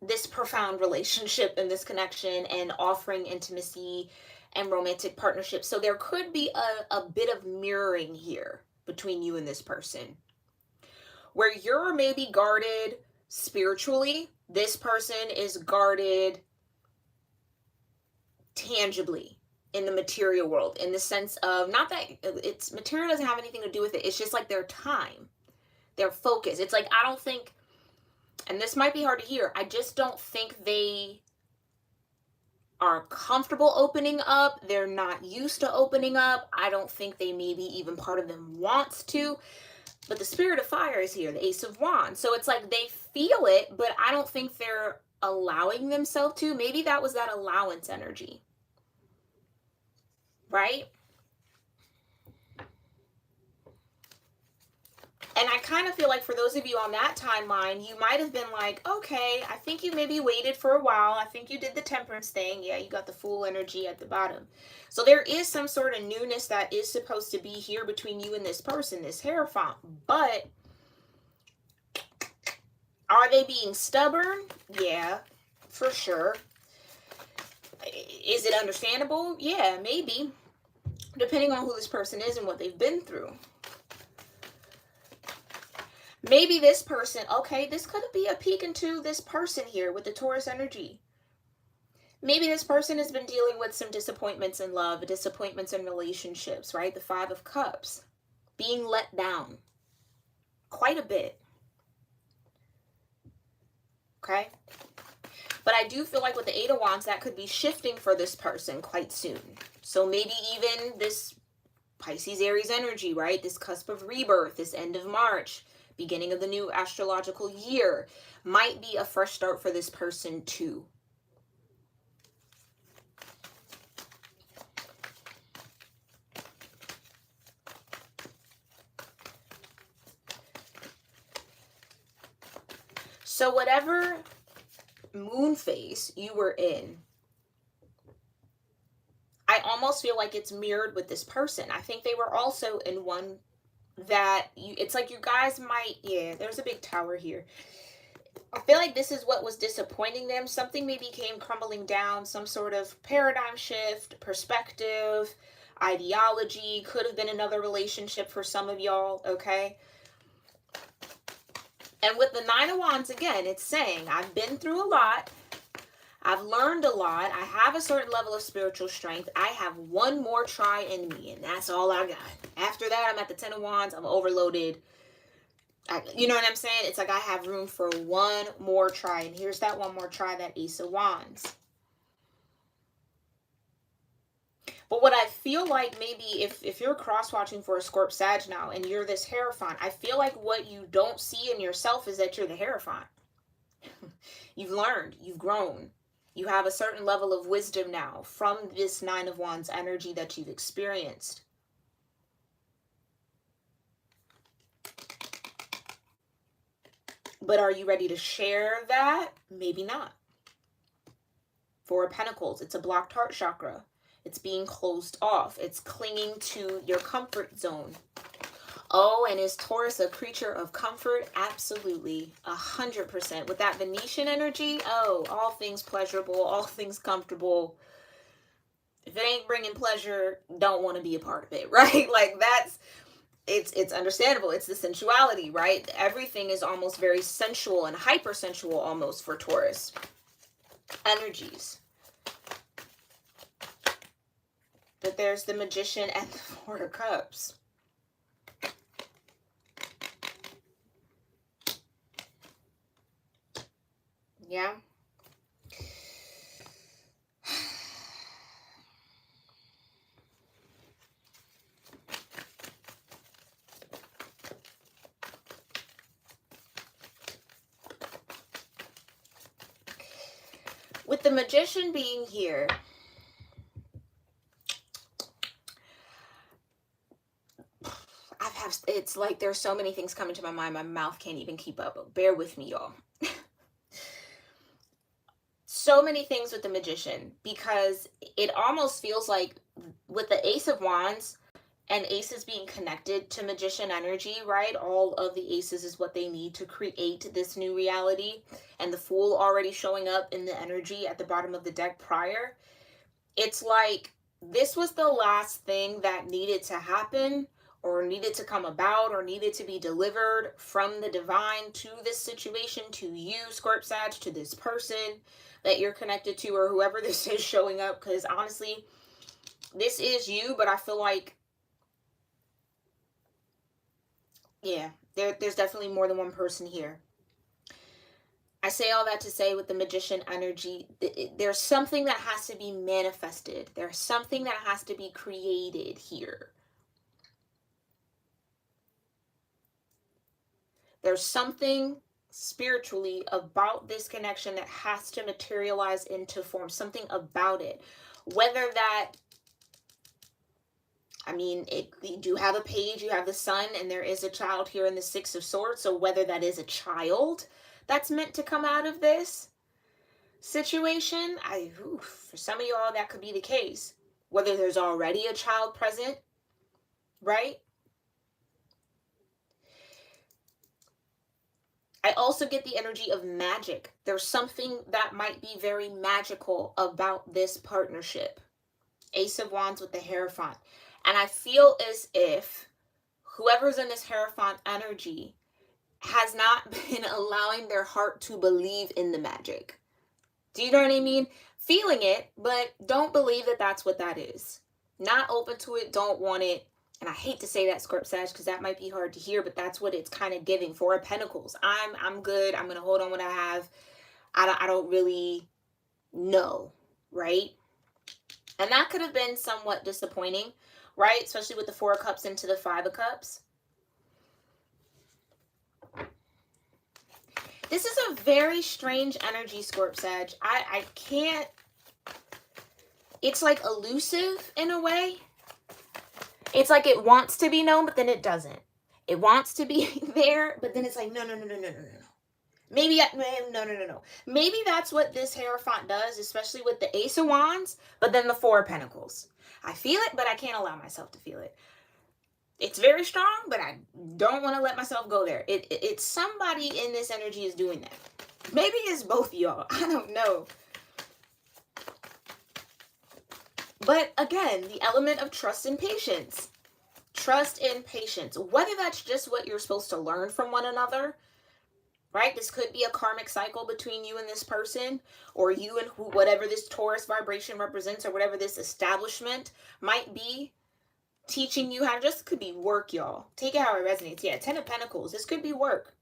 [SPEAKER 1] this profound relationship and this connection and offering intimacy and romantic partnership. So there could be a bit of mirroring here between you and this person, where you're maybe guarded spiritually. This person is guarded tangibly in the material world, in the sense of, not that it's material doesn't have anything to do with it, it's just like their time, their focus. It's like, I don't think, and this might be hard to hear, I just don't think they are comfortable opening up. They're not used to opening up. I don't think they, maybe even part of them wants to. But the Spirit of Fire is here, the Ace of Wands. So it's like they feel it, but I don't think they're allowing themselves to. Maybe that was that allowance energy, right? And I kind of feel like for those of you on that timeline, you might have been like, okay, I think you maybe waited for a while. I think you did the temperance thing. Yeah, you got the Fool energy at the bottom. So there is some sort of newness that is supposed to be here between you and this person, this Hierophant. But are they being stubborn? Yeah, for sure. Is it understandable? Yeah, maybe. Depending on who this person is and what they've been through. Maybe this person, okay, this could be a peek into this person here with the Taurus energy. Maybe this person has been dealing with some disappointments in love, disappointments in relationships, right? The Five of Cups. Being let down. Quite a bit. Okay? But I do feel like with the Eight of Wands, that could be shifting for this person quite soon. So maybe even this Pisces, Aries energy, right? This cusp of rebirth, this end of March, beginning of the new astrological year, might be a fresh start for this person too. So whatever moon phase you were in, I almost feel like it's mirrored with this person. I think they were also in one that it's like you guys might, yeah, there's a big tower here. I feel like this is what was disappointing them. Something maybe came crumbling down, some sort of paradigm shift, perspective, ideology. Could have been another relationship for some of y'all, okay? And with the Nine of Wands, again, it's saying, I've been through a lot. I've learned a lot. I have a certain level of spiritual strength. I have one more try in me, and that's all I got. After that, I'm at the Ten of Wands. I'm overloaded. You know what I'm saying? It's like I have room for one more try. And here's that one more try, that Ace of Wands. But what I feel like, maybe if you're cross-watching for a Scorp-Sag now, and you're this Hierophant, I feel like what you don't see in yourself is that you're the Hierophant. You've learned. You've grown. You have a certain level of wisdom now from this Nine of Wands energy that you've experienced. But are you ready to share that? Maybe not. Four of Pentacles. It's a blocked heart chakra. It's being closed off. It's clinging to your comfort zone. Oh, and is Taurus a creature of comfort? Absolutely. 100%. With that Venetian energy, oh, all things pleasurable, all things comfortable. If it ain't bringing pleasure, don't want to be a part of it, right? Like that's, it's understandable. It's the sensuality, right? Everything is almost very sensual and hypersensual almost for Taurus energies. But there's the Magician and the Four of Cups. Yeah. With the Magician being here, it's like there's so many things coming to my mind, my mouth can't even keep up. Bear with me, y'all. So many things with the Magician, because it almost feels like with the Ace of Wands and aces being connected to magician energy, right? All of the aces is what they need to create this new reality. And the fool already showing up in the energy at the bottom of the deck prior. It's like this was the last thing that needed to happen, or needed to come about, or needed to be delivered from the divine to this situation, to you, Scorp Sag, to this person that you're connected to, or whoever this is showing up. Because honestly, this is you, but I feel like, yeah, there's definitely more than one person here. I say all that to say, with the magician energy, there's something that has to be manifested. There's something that has to be created here. There's something spiritually about this connection that has to materialize into form. Something about it. Whether that, I mean, you do have a page, you have the sun, and there is a child here in the Six of Swords. So whether that is a child that's meant to come out of this situation, for some of y'all, that could be the case. Whether there's already a child present, right? I also get the energy of magic. There's something that might be very magical about this partnership. Ace of Wands with the Hierophant. And I feel as if whoever's in this Hierophant energy has not been allowing their heart to believe in the magic. Do you know what I mean? Feeling it, but don't believe that that's what that is. Not open to it, don't want it. And I hate to say that, Scorp Sag, because that might be hard to hear, but that's what it's kind of giving. Four of Pentacles. I'm good. I'm going to hold on what I have. I don't really know, right? And that could have been somewhat disappointing, right? Especially with the Four of Cups into the Five of Cups. This is a very strange energy, Scorp Sag. I can't... It's like elusive in a way. It's like it wants to be known, but then it doesn't. It wants to be there, but then it's like, no. Maybe, no. Maybe that's what this Hierophant does, especially with the Ace of Wands, but then the Four of Pentacles. I feel it, but I can't allow myself to feel it. It's very strong, but I don't want to let myself go there. It's somebody in this energy is doing that. Maybe it's both of y'all. I don't know. But again, the element of trust and patience. Trust and patience. Whether that's just what you're supposed to learn from one another, right? This could be a karmic cycle between you and this person, or you and whatever this Taurus vibration represents, or whatever this establishment might be, teaching you how to just, could be work, y'all. Take it how it resonates. Yeah, Ten of Pentacles. This could be work.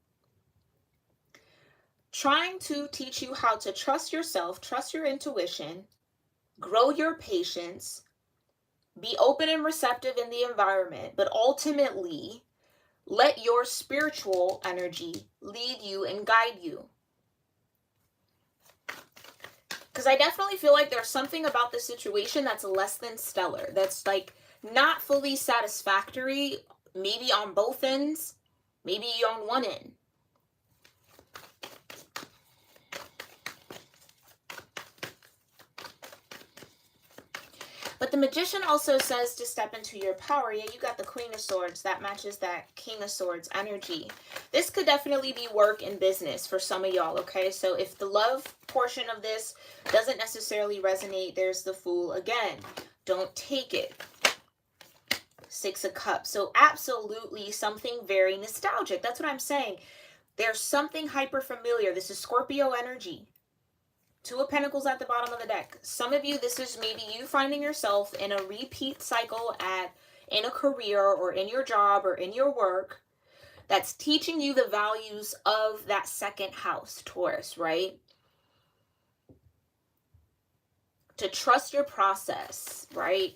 [SPEAKER 1] Trying to teach you how to trust yourself, trust your intuition, grow your patience, be open and receptive in the environment, but ultimately let your spiritual energy lead you and guide you. Because I definitely feel like there's something about the situation that's less than stellar. That's like not fully satisfactory, maybe on both ends, maybe on one end. But the Magician also says to step into your power. Yeah, you got the Queen of Swords. That matches that King of Swords energy. This could definitely be work and business for some of y'all, okay? So if the love portion of this doesn't necessarily resonate, there's the Fool again. Don't take it. Six of Cups. So absolutely something very nostalgic. That's what I'm saying. There's something hyper familiar. This is Scorpio energy. Two of Pentacles at the bottom of the deck. Some of you, this is maybe you finding yourself in a repeat cycle in a career or in your job or in your work that's teaching you the values of that second house, Taurus, right? To trust your process, right?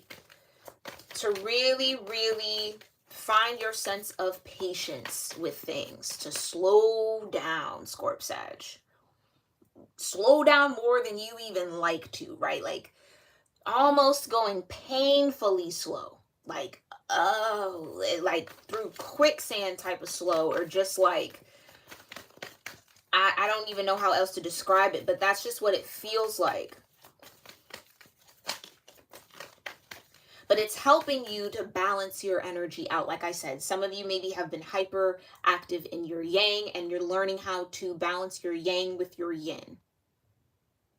[SPEAKER 1] To really, really find your sense of patience with things. To slow down, Scorp Sag. Slow down more than you even like to, right? Like almost going painfully slow, like like through quicksand type of slow, or just like I don't even know how else to describe it, but that's just what it feels like. but it's helping you to balance your energy out. Like I said, some of you maybe have been hyper active in your yang, and you're learning how to balance your yang with your yin.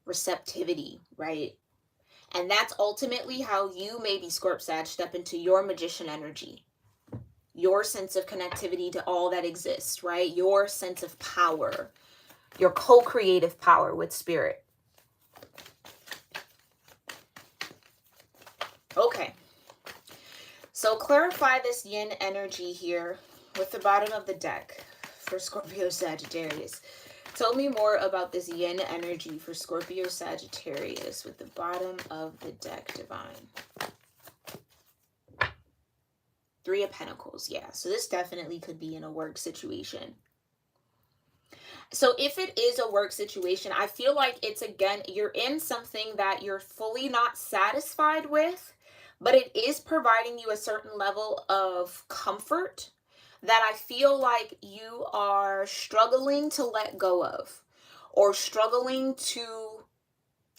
[SPEAKER 1] Receptivity, right? And that's ultimately how you, maybe Scorp-Sag, step into your magician energy. Your sense of connectivity to all that exists, right? Your sense of power, your co-creative power with spirit. Okay. So clarify this yin energy here with the bottom of the deck for Scorpio-Sagittarius. Tell me more about this yin energy for Scorpio-Sagittarius with the bottom of the deck, Divine. Three of Pentacles, yeah. So this definitely could be in a work situation. So if it is a work situation, I feel like it's, again, you're in something that you're fully not satisfied with, but it is providing you a certain level of comfort that I feel like you are struggling to let go of, or struggling to,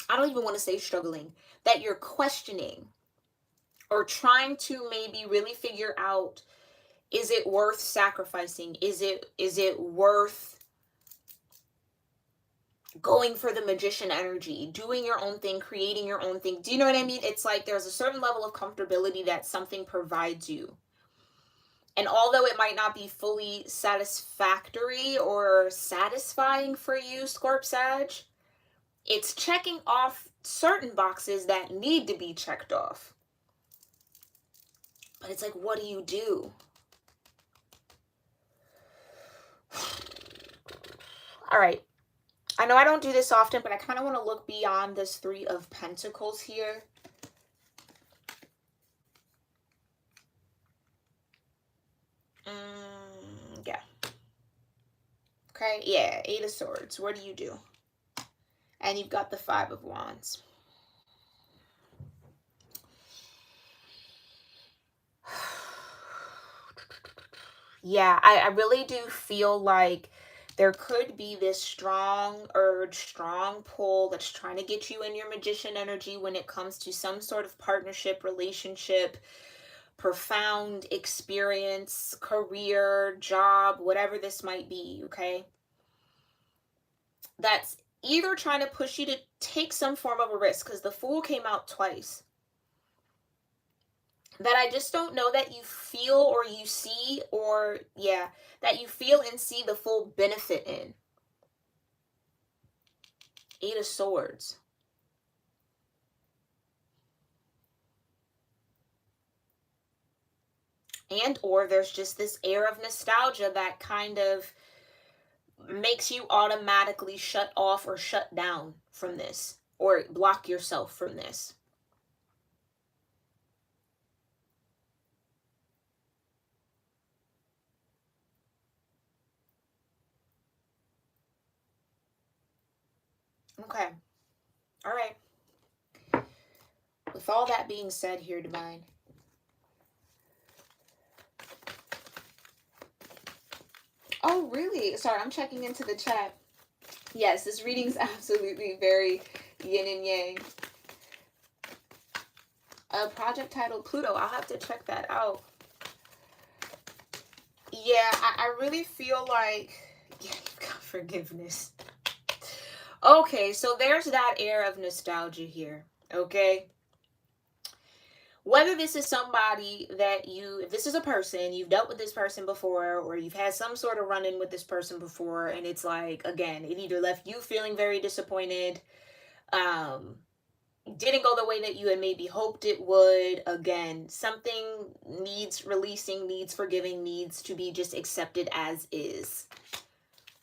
[SPEAKER 1] I don't even want to say struggling, that you're questioning or trying to maybe really figure out, is it worth sacrificing? Is it worth going for the magician energy, doing your own thing, creating your own thing? Do you know what I mean? It's like there's a certain level of comfortability that something provides you. And although it might not be fully satisfactory or satisfying for you, Scorp-Sag, it's checking off certain boxes that need to be checked off. But it's like, what do you do? All right. I know I don't do this often, but I kind of want to look beyond this Three of Pentacles here. Yeah. Okay, yeah, Eight of Swords. What do you do? And you've got the Five of Wands. Yeah, I really do feel like there could be this strong urge, strong pull that's trying to get you in your magician energy when it comes to some sort of partnership, relationship, profound experience, career, job, whatever this might be, okay? That's either trying to push you to take some form of a risk, because the Fool came out twice, that I just don't know that you feel or you see, or yeah, that you feel and see the full benefit in. Eight of Swords. And or there's just this air of nostalgia that kind of makes you automatically shut off or shut down from this, or block yourself from this. Okay. All right. With all that being said here, Divine, oh, really? Sorry, I'm checking into the chat. Yes, this reading's absolutely very yin and yang. A project titled Pluto. I'll have to check that out. Yeah, I really feel like, yeah, you've got forgiveness. Okay, so there's that air of nostalgia here, okay? Whether this is somebody that you, if this is a person, you've dealt with this person before, or you've had some sort of run-in with this person before, and it's like, again, it either left you feeling very disappointed, didn't go the way that you had maybe hoped it would. Again, something needs releasing, needs forgiving, needs to be just accepted as is,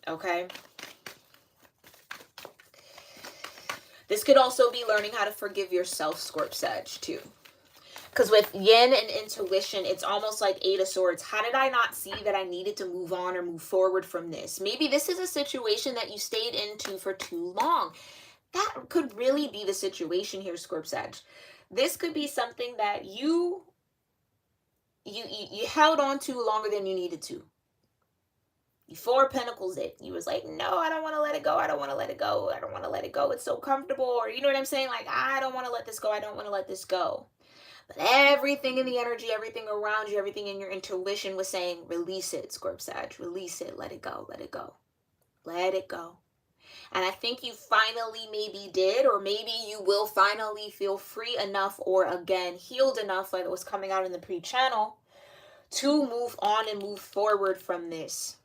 [SPEAKER 1] okay? This could also be learning how to forgive yourself, Scorp-Sag, too. Because with yin and intuition, it's almost like Eight of Swords. How did I not see that I needed to move on or move forward from this? Maybe this is a situation that you stayed into for too long. That could really be the situation here, Scorp-Sag. This could be something that you held on to longer than you needed to. Four of Pentacles it. You was like, no, I don't want to let it go. I don't want to let it go. I don't want to let it go. It's so comfortable. Or you know what I'm saying? Like, I don't want to let this go. I don't want to let this go. But everything in the energy, everything around you, everything in your intuition was saying, release it, Scorp-Sag, release it, let it go, let it go, let it go. And I think you finally maybe did, or maybe you will finally feel free enough, or again, healed enough, like it was coming out in the pre-channel, to move on and move forward from this.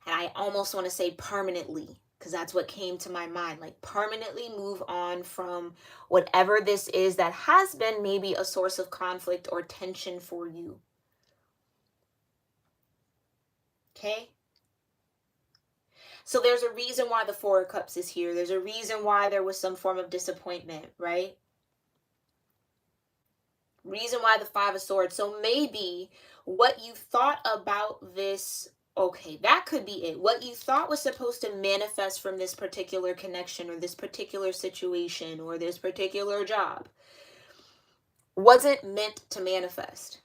[SPEAKER 1] And I almost want to say permanently, because that's what came to my mind, like permanently move on from whatever this is that has been maybe a source of conflict or tension for you. Okay? So there's a reason why the Four of Cups is here. There's a reason why there was some form of disappointment, right? Reason why the Five of Swords. So maybe what you thought about this, okay, that could be it. What you thought was supposed to manifest from this particular connection or this particular situation or this particular job wasn't meant to manifest.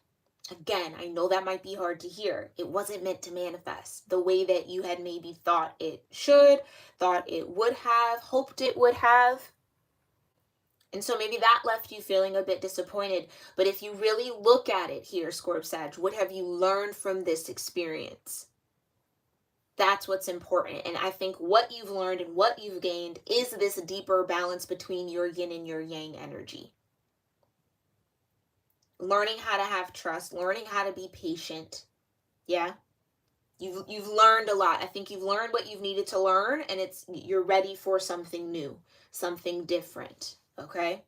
[SPEAKER 1] Again, I know that might be hard to hear. It wasn't meant to manifest the way that you had maybe thought it should, thought it would have, hoped it would have. And so maybe that left you feeling a bit disappointed. But if you really look at it here, Scorp-Sag, what have you learned from this experience? That's what's important. And I think what you've learned and what you've gained is this deeper balance between your yin and your yang energy. Learning how to have trust, learning how to be patient. Yeah. You've learned a lot. I think you've learned what you've needed to learn, and you're ready for something new, something different. Okay?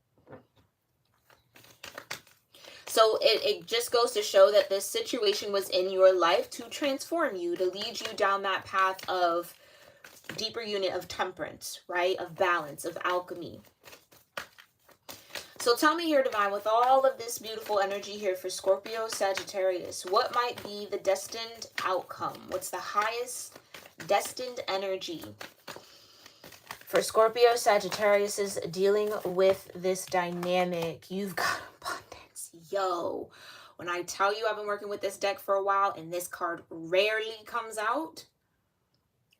[SPEAKER 1] So it just goes to show that this situation was in your life to transform you, to lead you down that path of deeper unit of temperance, right? Of balance, of alchemy. So tell me here, Divine, with all of this beautiful energy here for Scorpio-Sagittarius, what might be the destined outcome? What's the highest destined energy for Scorpio-Sagittarius is dealing with this dynamic? You've got abundance. Yo, when I tell you I've been working with this deck for a while and this card rarely comes out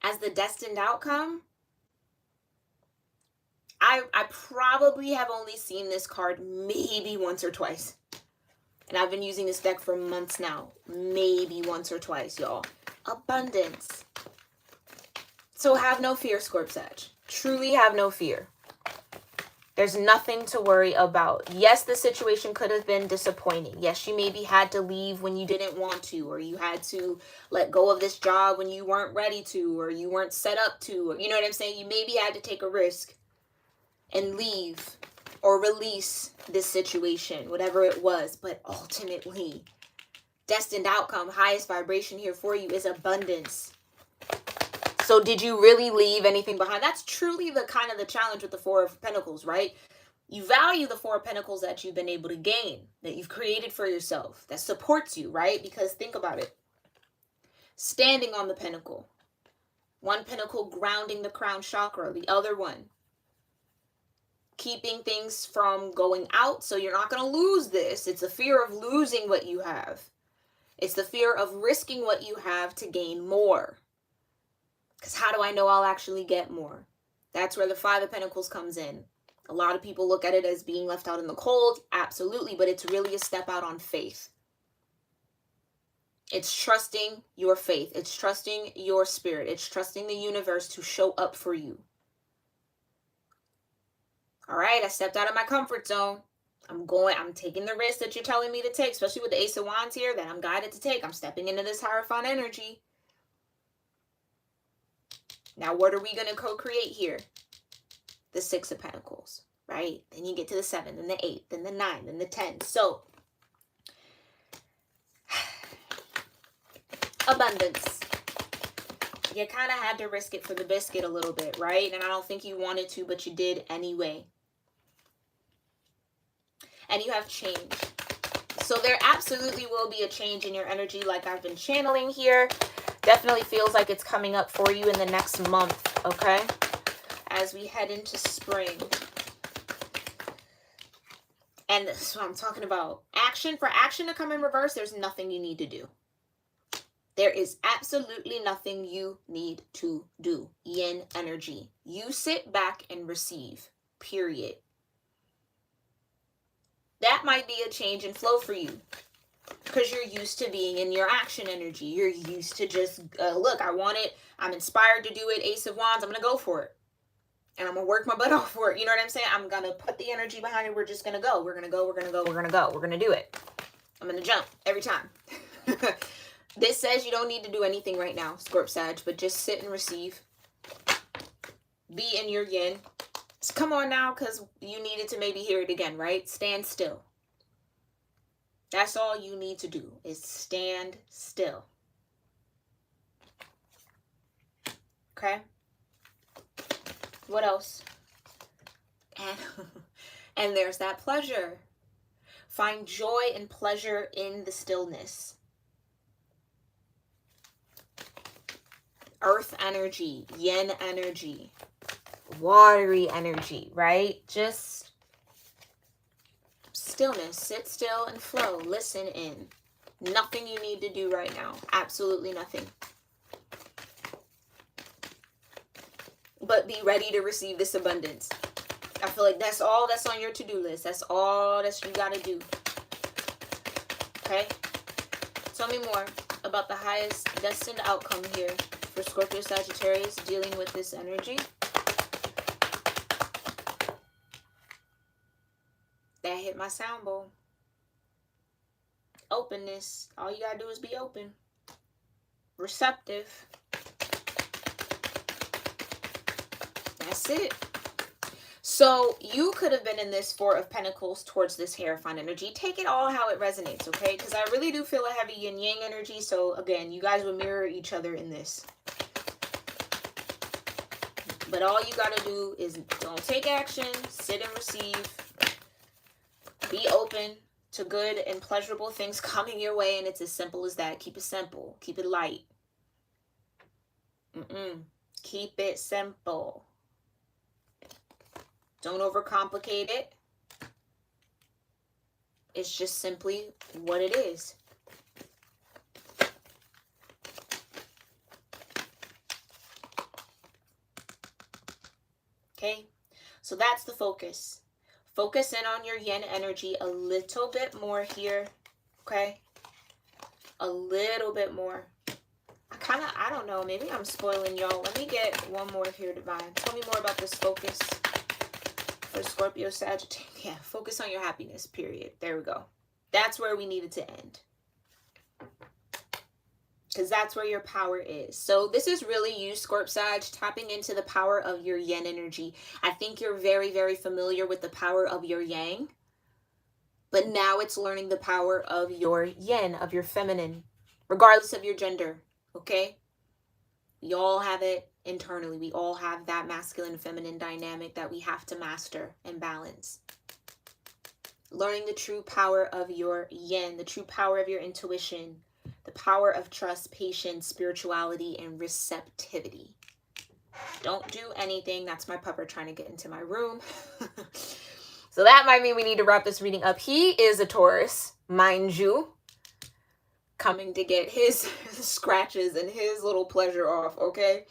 [SPEAKER 1] as the destined outcome, I probably have only seen this card maybe once or twice. And I've been using this deck for months now. Maybe once or twice, y'all. Abundance. So have no fear, Scorp-Sag. Truly have no fear. There's nothing to worry about. Yes, the situation could have been disappointing. Yes, you maybe had to leave when you didn't want to, or you had to let go of this job when you weren't ready to, or you weren't set up to, or you know what I'm saying? You maybe had to take a risk and leave or release this situation, whatever it was. But ultimately, destined outcome, highest vibration here for you is abundance. So did you really leave anything behind? That's truly the kind of the challenge with the Four of Pentacles, right? You value the Four of Pentacles that you've been able to gain, that you've created for yourself, that supports you, right? Because think about it. Standing on the pentacle. One pentacle grounding the crown chakra, the other one keeping things from going out, so you're not going to lose this. It's the fear of losing what you have. It's the fear of risking what you have to gain more. Because how do I know I'll actually get more? That's where the Five of Pentacles comes in. A lot of people look at it as being left out in the cold. Absolutely, but it's really a step out on faith. It's trusting your faith. It's trusting your spirit. It's trusting the universe to show up for you. All right, I stepped out of my comfort zone. I'm taking the risk that you're telling me to take, especially with the Ace of Wands here that I'm guided to take. I'm stepping into this Hierophant energy. Now, what are we going to co-create here? The Six of Pentacles, right? Then you get to the 7, then the 8, then the 9, then the 10. So, abundance. You kind of had to risk it for the biscuit a little bit, right? And I don't think you wanted to, but you did anyway. And you have change. So there absolutely will be a change in your energy like I've been channeling here. Definitely feels like it's coming up for you in the next month, okay? As we head into spring. And this is what I'm talking about. Action. For action to come in reverse, there's nothing you need to do. There is absolutely nothing you need to do. Yin energy. You sit back and receive. Period. That might be a change in flow for you, because you're used to being in your action energy. You're used to just, look, I want it. I'm inspired to do it. Ace of Wands. I'm going to go for it. And I'm going to work my butt off for it. You know what I'm saying? I'm going to put the energy behind it. We're just going to go. We're going to go. We're going to go. We're going to go. We're going to do it. I'm going to jump every time. This says you don't need to do anything right now, Scorp Sag, but just sit and receive. Be in your yin. So come on now, because you needed to maybe hear it again, right? Stand still. That's all you need to do, is stand still. Okay? What else? And there's that pleasure. Find joy and pleasure in the stillness. Earth energy, yin energy, watery energy, right? Just stillness. Sit still and flow. Listen in. Nothing you need to do right now. Absolutely nothing. But be ready to receive this abundance. I feel like that's all that's on your to-do list. That's all that you got to do. Okay? Tell me more about the highest destined outcome here for Scorpio-Sagittarius dealing with this energy. That hit my sound bowl. Openness. All you gotta do is be open. Receptive. That's it. So you could have been in this Four of Pentacles towards this Hierophant energy. Take it all how it resonates, okay? Because I really do feel a heavy yin-yang energy. So again, you guys will mirror each other in this. But all you got to do is don't take action, sit and receive. Be open to good and pleasurable things coming your way, and it's as simple as that. Keep it simple. Keep it light. Keep it simple. Don't overcomplicate it. It's just simply what it is. Okay? So that's the focus. Focus in on your yin energy a little bit more here. Okay? A little bit more. I don't know. Maybe I'm spoiling y'all. Let me get one more here, Divine. Tell me more about this focus for Scorpio Sagittarius. Yeah, focus on your happiness, period. There we go. That's where we needed to end. Because that's where your power is. So this is really you, Scorp Sag, tapping into the power of your yin energy. I think you're very, very familiar with the power of your yang. But now it's learning the power of your yin, of your feminine, regardless of your gender. Okay? We all have it internally. We all have that masculine feminine dynamic that we have to master and balance. Learning the true power of your yin, the true power of your intuition, the power of trust, patience, spirituality, and receptivity. Don't do anything. That's my pupper trying to get into my room. So that might mean we need to wrap this reading up. He is a Taurus, mind you, coming to get his scratches and his little pleasure off, okay?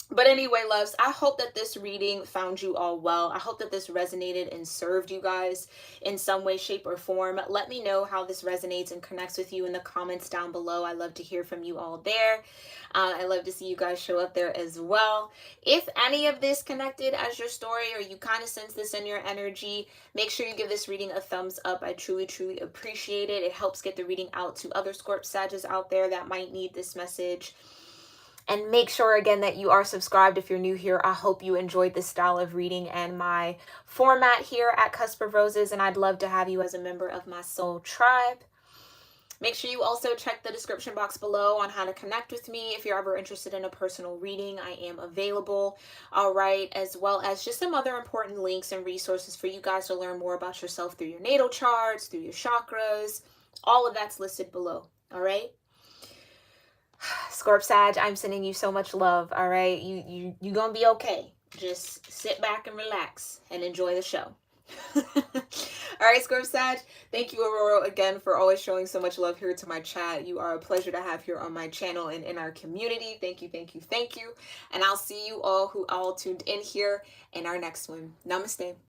[SPEAKER 1] But anyway, loves, I hope that this reading found you all well. I hope that this resonated and served you guys in some way, shape, or form. Let me know how this resonates and connects with you in the comments down below. I love to hear from you all there. I love to see you guys show up there as well. If any of this connected as your story, or you kind of sense this in your energy, make sure you give this reading a thumbs up. I truly, truly appreciate it. It helps get the reading out to other Scorp Sages out there that might need this message. And make sure, again, that you are subscribed if you're new here. I hope you enjoyed this style of reading and my format here at Cusp of Roses, and I'd love to have you as a member of my soul tribe. Make sure you also check the description box below on how to connect with me. If you're ever interested in a personal reading, I am available. All right, as well as just some other important links and resources for you guys to learn more about yourself through your natal charts, through your chakras. All of that's listed below. All right. Scorp Sag, I'm sending you so much love. All right, you gonna be okay. Just sit back and relax and enjoy the show. All right, Scorp Sag, thank you, Aurora, again for always showing so much love here to my chat. You are a pleasure to have here on my channel and in our community. Thank you, thank you, thank you. And I'll see you all who all tuned in here in our next one. Namaste.